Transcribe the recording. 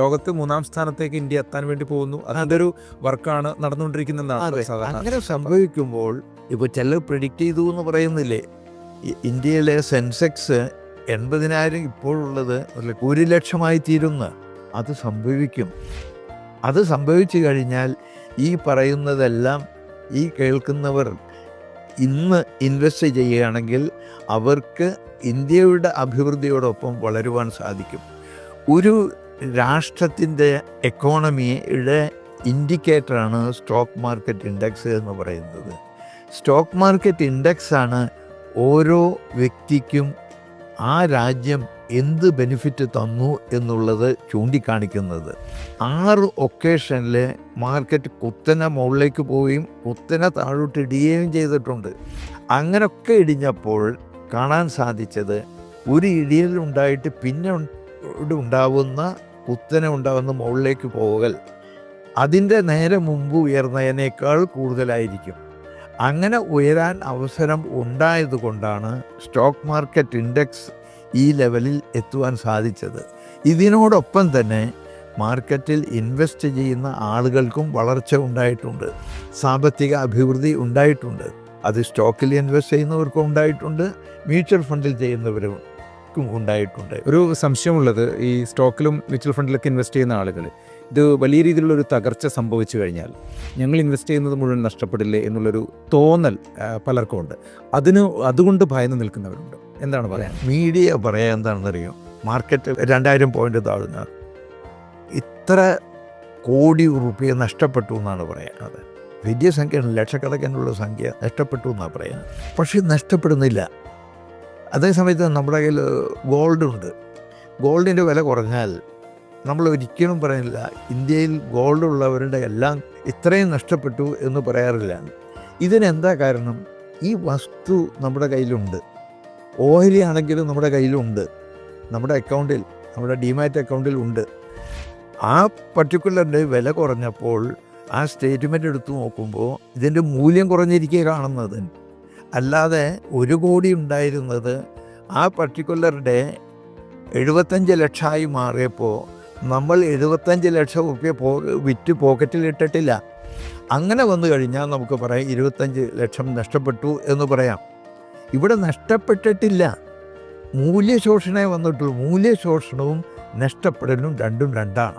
ലോകത്ത് 3-ാം സ്ഥാനത്തേക്ക് ഇന്ത്യ എത്താൻ വേണ്ടി പോകുന്നു. അതൊരു വർക്കാണ് നടന്നുകൊണ്ടിരിക്കുന്നതാണ് സാധാരണ. അങ്ങനെ സംഭവിക്കുമ്പോൾ ഇപ്പോൾ ചിലർ പ്രെഡിക്റ്റ് ചെയ്തു എന്ന് പറയുന്നില്ലേ, ഇന്ത്യയിലെ സെൻസെക്സ് 80,000 ഇപ്പോഴുള്ളത് 1,00,000 തീരുന്ന അത് സംഭവിക്കും. അത് സംഭവിച്ചു കഴിഞ്ഞാൽ ഈ പറയുന്നതെല്ലാം ഈ കേൾക്കുന്നവർ ഇന്ന് ഇൻവെസ്റ്റ് ചെയ്യുകയാണെങ്കിൽ അവർക്ക് ഇന്ത്യയുടെ അഭിവൃദ്ധിയോടൊപ്പം വളരുവാൻ സാധിക്കും. ഒരു രാഷ്ട്രത്തിൻ്റെ എക്കോണമിയുടെ ഇൻഡിക്കേറ്ററാണ് സ്റ്റോക്ക് മാർക്കറ്റ് ഇൻഡെക്സ് എന്ന് പറയുന്നത്. സ്റ്റോക്ക് മാർക്കറ്റ് ഇൻഡെക്സാണ് ഓരോ വ്യക്തിക്കും ആ രാജ്യം എന്ത് ബെനിഫിറ്റ് തന്നു എന്നുള്ളത് ചൂണ്ടിക്കാണിക്കുന്നത്. 6 ഒക്കേഷനിൽ മാർക്കറ്റ് കുത്തനെ മുകളിലേക്ക് പോവുകയും കുത്തനെ താഴോട്ട് ഇടിയുകയും ചെയ്തിട്ടുണ്ട്. അങ്ങനെയൊക്കെ ഇടിഞ്ഞപ്പോൾ കാണാൻ സാധിച്ചത് ഒരു ഇടിയലുണ്ടായിട്ട് പിന്നെ ഉണ്ടാവുന്ന കുത്തനെ ഉണ്ടാവുന്ന മുകളിലേക്ക് പോകൽ അതിൻ്റെ നേരെ മുമ്പ് ഉയർന്നതിനേക്കാൾ കൂടുതലായിരിക്കും. അങ്ങനെ ഉയരാൻ അവസരം ഉണ്ടായതുകൊണ്ടാണ് സ്റ്റോക്ക് മാർക്കറ്റ് ഇൻഡെക്സ് ഈ ലെവലിൽ എത്തുവാൻ സാധിച്ചത്. ഇതിനോടൊപ്പം തന്നെ മാർക്കറ്റിൽ ഇൻവെസ്റ്റ് ചെയ്യുന്ന ആളുകൾക്കും വളർച്ച ഉണ്ടായിട്ടുണ്ട്, സാമ്പത്തിക അഭിവൃദ്ധി ഉണ്ടായിട്ടുണ്ട്. അത് സ്റ്റോക്കിൽ ഇൻവെസ്റ്റ് ചെയ്യുന്നവർക്കും ഉണ്ടായിട്ടുണ്ട്, മ്യൂച്വൽ ഫണ്ടിൽ ചെയ്യുന്നവർക്കും ഉണ്ടായിട്ടുണ്ട്. ഒരു സംശയമുള്ളത്, ഈ സ്റ്റോക്കിലും മ്യൂച്വൽ ഫണ്ടിലൊക്കെ ഇൻവെസ്റ്റ് ചെയ്യുന്ന ആളുകൾ ഇത് വലിയ രീതിയിലുള്ളൊരു തകർച്ച സംഭവിച്ചു കഴിഞ്ഞാൽ ഞങ്ങൾ ഇൻവെസ്റ്റ് ചെയ്യുന്നത് മുഴുവൻ നഷ്ടപ്പെടില്ലേ എന്നുള്ളൊരു തോന്നൽ പലർക്കും ഉണ്ട്. അതുകൊണ്ട് ഭയന്ന് നിൽക്കുന്നവരുണ്ട്. എന്താണ് പറയാൻ? മീഡിയ പറയാൻ എന്താണെന്നറിയോ, മാർക്കറ്റ് 2000 പോയിന്റ് താഴ്ന്ന ഇത്ര കോടി റുപ്യ നഷ്ടപ്പെട്ടു എന്നാണ് പറയുന്നത്. വലിയ സംഖ്യയാണ്, ലക്ഷക്കണക്കിനുള്ള സംഖ്യ നഷ്ടപ്പെട്ടു എന്നാണ് പറയുന്നത്. പക്ഷേ നഷ്ടപ്പെടുന്നില്ല. അതേസമയത്ത് നമ്മുടെ കയ്യിൽ ഗോൾഡുണ്ട്. ഗോൾഡിൻ്റെ വില കുറഞ്ഞാൽ നമ്മൾ ഒരിക്കലും പറയുന്നില്ല ഇന്ത്യയിൽ ഗോൾഡ് ഉള്ളവരുടെ എല്ലാം ഇത്രയും നഷ്ടപ്പെട്ടു എന്ന് പറയാറില്ല. ഇതിനെന്താ കാരണം? ഈ വസ്തു നമ്മുടെ കയ്യിലുണ്ട്. ഓഹരി ആണെങ്കിലും നമ്മുടെ കയ്യിലുണ്ട്, നമ്മുടെ അക്കൗണ്ടിൽ, നമ്മുടെ ഡിമാറ്റ് അക്കൗണ്ടിൽ ഉണ്ട്. ആ പർട്ടിക്കുലറിൻ്റെ വില കുറഞ്ഞപ്പോൾ ആ സ്റ്റേറ്റ്മെൻറ്റ് എടുത്തു നോക്കുമ്പോൾ ഇതിൻ്റെ മൂല്യം കുറഞ്ഞിരിക്കുക കാണുന്നത്. അല്ലാതെ 1 കോടി ഉണ്ടായിരുന്നത് ആ പർട്ടിക്കുലറുടെ 75 ലക്ഷമായി മാറിയപ്പോൾ നമ്മൾ 75 ലക്ഷം റുപ്യ വിറ്റ് പോക്കറ്റിലിട്ടിട്ടില്ല. അങ്ങനെ വന്നു കഴിഞ്ഞാൽ നമുക്ക് പറയാം 25 ലക്ഷം നഷ്ടപ്പെട്ടു എന്ന് പറയാം. ഇവിടെ നഷ്ടപ്പെട്ടിട്ടില്ല, മൂല്യശോഷണേ വന്നിട്ടുള്ളൂ. മൂല്യശോഷണവും നഷ്ടപ്പെടലും രണ്ടും രണ്ടാണ്.